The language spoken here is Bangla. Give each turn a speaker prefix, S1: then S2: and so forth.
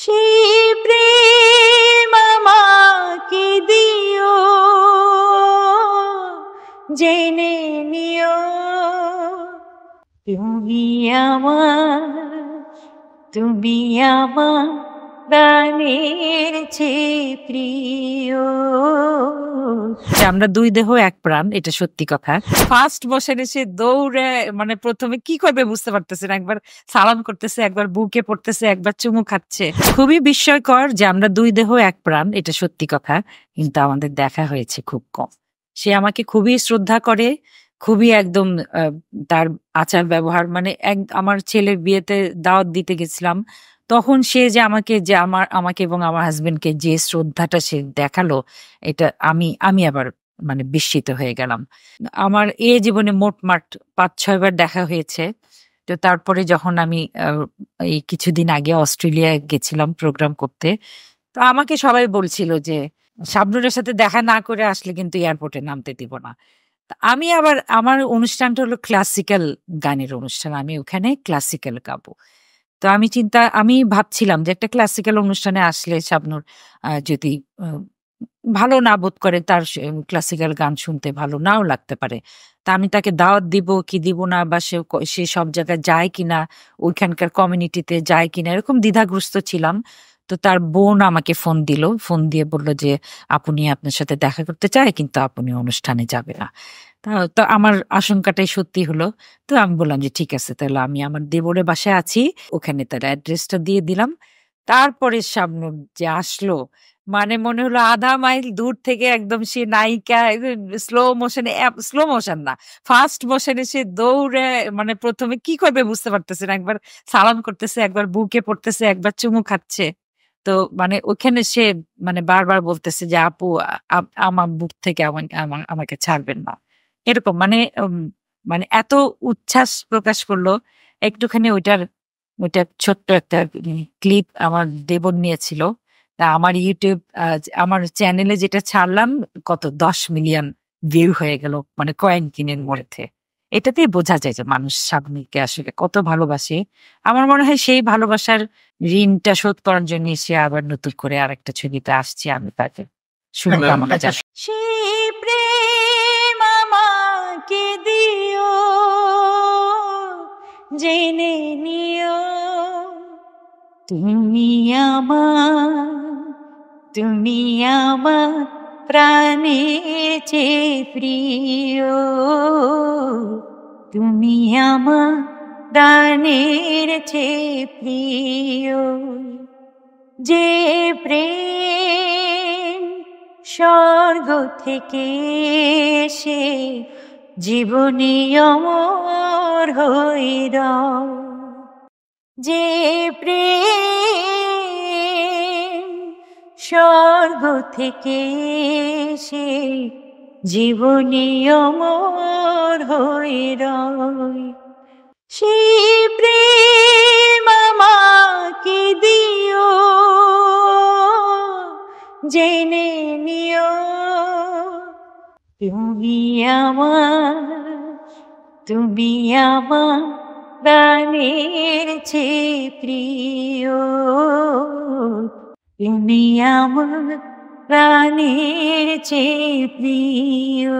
S1: সেই প্রেম আমাকে দিও, জেনে নিও তুমি তুমি আমার প্রাণের চেয়ে প্রিয়। আমরা দুই দেহ এক প্রাণ, এটা সত্যি কথা। ফার্স্ট বসে এসে দৌড়ে মানে প্রথমে কি করবে বুঝতে পারতেছে না, একবার সালাম করতেছে, একবার বুকে পড়তেছে, একবার চুমু খাচ্ছে। খুবই বিস্ময়কর যে আমরা দুই দেহ এক প্রাণ, এটা সত্যি কথা, কিন্তু আমাদের দেখা হয়েছে খুব কম। সে আমাকে খুবই শ্রদ্ধা করে, খুবই একদম তার আচার ব্যবহার মানে আমার ছেলের বিয়েতে দাওয়াত দিতে গেছিলাম, তখন সে যে আমাকে এবং আমার হাজবেন্ডকে যে শ্রদ্ধাটা সে দেখালো, এটা আমি আবার মানে বিস্মিত হয়ে গেলাম। আমার জীবনে মোটমাট ৫-৬ বার দেখা হয়েছে। তো তারপরে যখন আমি এই কিছুদিন আগে অস্ট্রেলিয়া গেছিলাম প্রোগ্রাম করতে, তো আমাকে সবাই বলছিল যে শাবনূরের সাথে দেখা না করে আসলে কিন্তু এয়ারপোর্টে নামতে দিব না। আমি আবার আমার অনুষ্ঠানটা হলো ক্লাসিক্যাল গানের অনুষ্ঠান, আমি ওখানে ক্লাসিক্যাল গাবো। তো আমি ভাবছিলাম যে একটা ক্লাসিক্যাল অনুষ্ঠানে আসলে শাবনূর যদি ভালো না বোধ করে, তার ক্লাসিক্যাল গান শুনতে ভালো নাও লাগতে পারে, তা আমি তাকে দাওয়াত দিব কি দিব না, বা সে সব জায়গায় যায় কিনা, ওইখানকার কমিউনিটিতে যায় কিনা, এরকম দ্বিধাগ্রস্ত ছিলাম। তো তার বোন আমাকে ফোন দিয়ে বলল যে আপনি আপনার সাথে দেখা করতে চায়, কিন্তু আপনি অনুষ্ঠানে যাবে না। তো আমার আশঙ্কাটাই সত্যি হলো। তো আমি বললাম যে ঠিক আছে, তাহলে আমি আমার দেবরের বাসায় আছি, ওখানে তার অ্যাড্রেসটা দিয়ে দিলাম। তারপরে শাবনূর যে আসলো, মানে মনে হলো আধা মাইল দূর থেকে একদম সে নায়িকা, স্লো মোশন না, ফাস্ট মোশনে সে দৌড়ে মানে প্রথমে কি করবে বুঝতে পারতেছে না, একবার সালাম করতেছে, একবার বুকে পড়তেছে, একবার চুমু খাচ্ছে। তো মানে ওখানে সে মানে বারবার বলতেছে যে আপু আমার বুক থেকে আমাকে ছাড়বেন না, এরকম মানে মানে এত উচ্ছ্বাস প্রকাশ করলো। একটুখানি ওইটা ছোট্ট একটা ক্লিপ আমার দেবর নিয়েছিল। তা আমার ইউটিউব আমার চ্যানেলে যেটা ছাড়লাম, কত 10 মিলিয়ন ভিউ হয়ে গেল মানে কয়েকদিনের মধ্যে। এটাতেই বোঝা যায় যে মানুষ শাবনূরকে আসলে কত ভালোবাসে। আমার মনে হয় সেই ভালোবাসার ঋণটা শোধ করার জন্য সে আবার নতুন করে আরেকটা ছবিতে আসছে। আমি তাকে শুভকামনা জানাই। সেই প্রেম আমাকে দিও, জেনে নিও তুমি আমার প্রাণের চেয়ে প্রিয়, তুমি আমার প্রাণের চেয়ে প্রিয়। যে প্রেম স্বর্গ থেকে এসে জীবনী অমর হইল, যে প্রেম স্বর্গ থেকে এসে জীবনী অমর হইল, সেই প্রেম আমাকে দিও, জেনে নিও তুমি আমার প্রাণের চেয়ে প্রিয়, তুমি আমার প্রাণের চেয়ে প্রিয়।